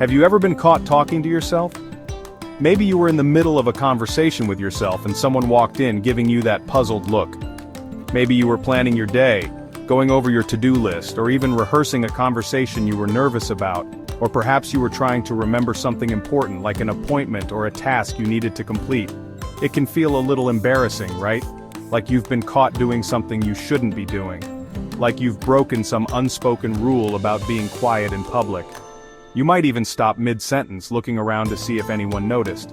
Have you ever been caught talking to yourself? Maybe you were in the middle of a conversation with yourself and someone walked in giving you that puzzled look. Maybe you were planning your day, going over your to-do list, or even rehearsing a conversation you were nervous about, or perhaps you were trying to remember something important like an appointment or a task you needed to complete. It can feel a little embarrassing, right? Like you've been caught doing something you shouldn't be doing. Like you've broken some unspoken rule about being quiet in public. You might even stop mid-sentence looking around to see if anyone noticed.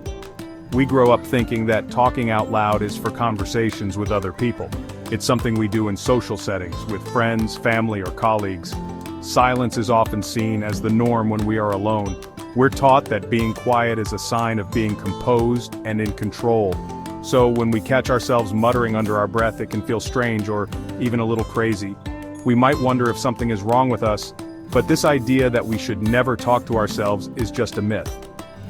We grow up thinking that talking out loud is for conversations with other people. It's something we do in social settings, with friends, family, or colleagues. Silence is often seen as the norm when we are alone. We're taught that being quiet is a sign of being composed and in control. So when we catch ourselves muttering under our breath, it can feel strange or even a little crazy. We might wonder if something is wrong with us, but this idea that we should never talk to ourselves is just a myth.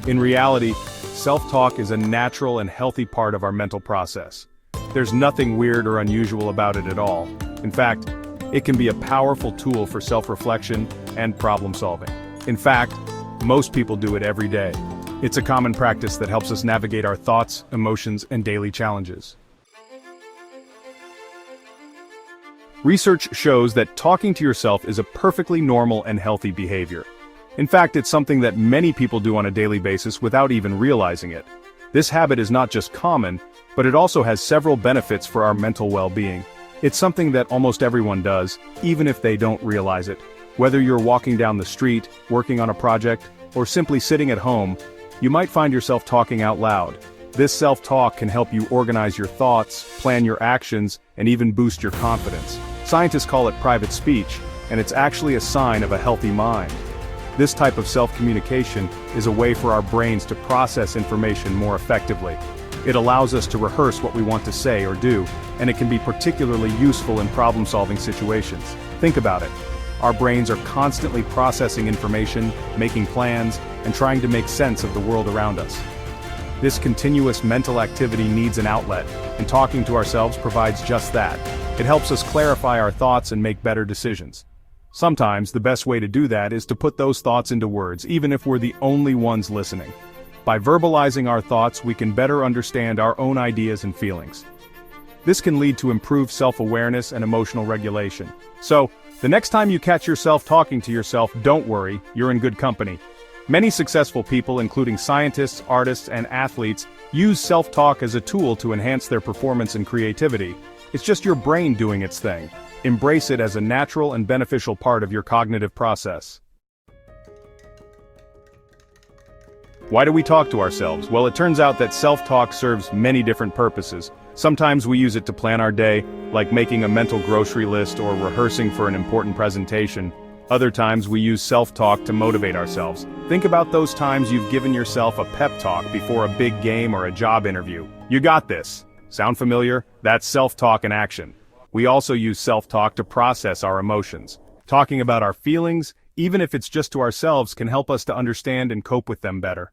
In reality, self-talk is a natural and healthy part of our mental process. There's nothing weird or unusual about it at all. In fact, it can be a powerful tool for self-reflection and problem-solving. In fact, most people do it every day. It's a common practice that helps us navigate our thoughts, emotions, and daily challenges. Research shows that talking to yourself is a perfectly normal and healthy behavior. In fact, it's something that many people do on a daily basis without even realizing it. This habit is not just common, but it also has several benefits for our mental well-being. It's something that almost everyone does, even if they don't realize it. Whether you're walking down the street, working on a project, or simply sitting at home, you might find yourself talking out loud. This self-talk can help you organize your thoughts, plan your actions, and even boost your confidence. Scientists call it private speech, and it's actually a sign of a healthy mind. This type of self-communication is a way for our brains to process information more effectively. It allows us to rehearse what we want to say or do, and it can be particularly useful in problem-solving situations. Think about it. Our brains are constantly processing information, making plans, and trying to make sense of the world around us. This continuous mental activity needs an outlet, and talking to ourselves provides just that. It helps us clarify our thoughts and make better decisions. Sometimes the best way to do that is to put those thoughts into words, even if we're the only ones listening. By verbalizing our thoughts, we can better understand our own ideas and feelings. This can lead to improved self-awareness and emotional regulation. So, the next time you catch yourself talking to yourself, don't worry, you're in good company. Many successful people, including scientists, artists, and athletes, use self-talk as a tool to enhance their performance and creativity. It's just your brain doing its thing. Embrace it as a natural and beneficial part of your cognitive process. Why do we talk to ourselves? Well, it turns out that self-talk serves many different purposes. Sometimes we use it to plan our day, like making a mental grocery list or rehearsing for an important presentation. Other times we use self-talk to motivate ourselves. Think about those times you've given yourself a pep talk before a big game or a job interview. You got this. Sound familiar? That's self-talk in action. We also use self-talk to process our emotions. Talking about our feelings, even if it's just to ourselves, can help us to understand and cope with them better.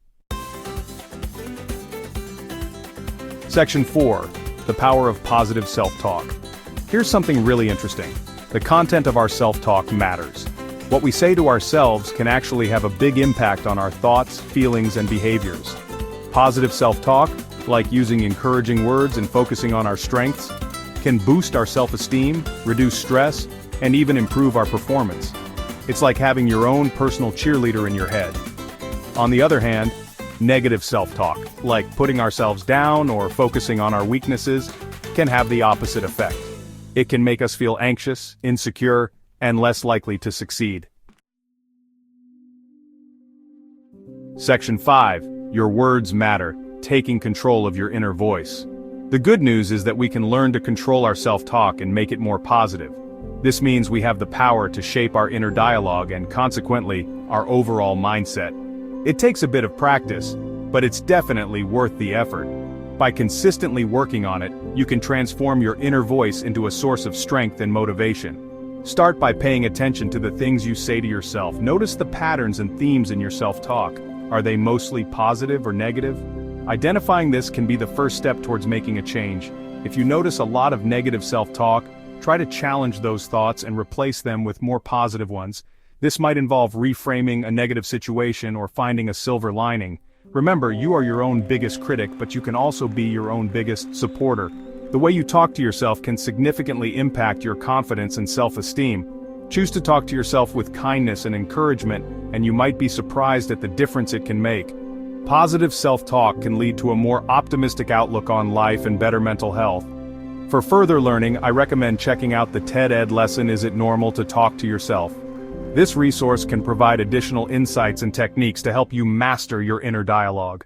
Section 4. The power of positive self-talk. Here's something really interesting. The content of our self-talk matters. What we say to ourselves can actually have a big impact on our thoughts, feelings, and behaviors. Positive self-talk, like using encouraging words and focusing on our strengths, can boost our self-esteem, reduce stress, and even improve our performance. It's like having your own personal cheerleader in your head. On the other hand, negative self-talk, like putting ourselves down or focusing on our weaknesses, can have the opposite effect. It can make us feel anxious, insecure, and less likely to succeed. Section 5. Your words matter. Taking control of your inner voice. The good news is that we can learn to control our self-talk and make it more positive. This means we have the power to shape our inner dialogue and, consequently, our overall mindset. It takes a bit of practice, but it's definitely worth the effort. By consistently working on it, you can transform your inner voice into a source of strength and motivation. Start by paying attention to the things you say to yourself. Notice the patterns and themes in your self-talk. Are they mostly positive or negative? Identifying this can be the first step towards making a change. If you notice a lot of negative self-talk, try to challenge those thoughts and replace them with more positive ones. This might involve reframing a negative situation or finding a silver lining. Remember, you are your own biggest critic, but you can also be your own biggest supporter. The way you talk to yourself can significantly impact your confidence and self-esteem. Choose to talk to yourself with kindness and encouragement, and you might be surprised at the difference it can make. Positive self-talk can lead to a more optimistic outlook on life and better mental health. For further learning, I recommend checking out the TED Ed lesson Is It Normal to Talk to Yourself? This resource can provide additional insights and techniques to help you master your inner dialogue.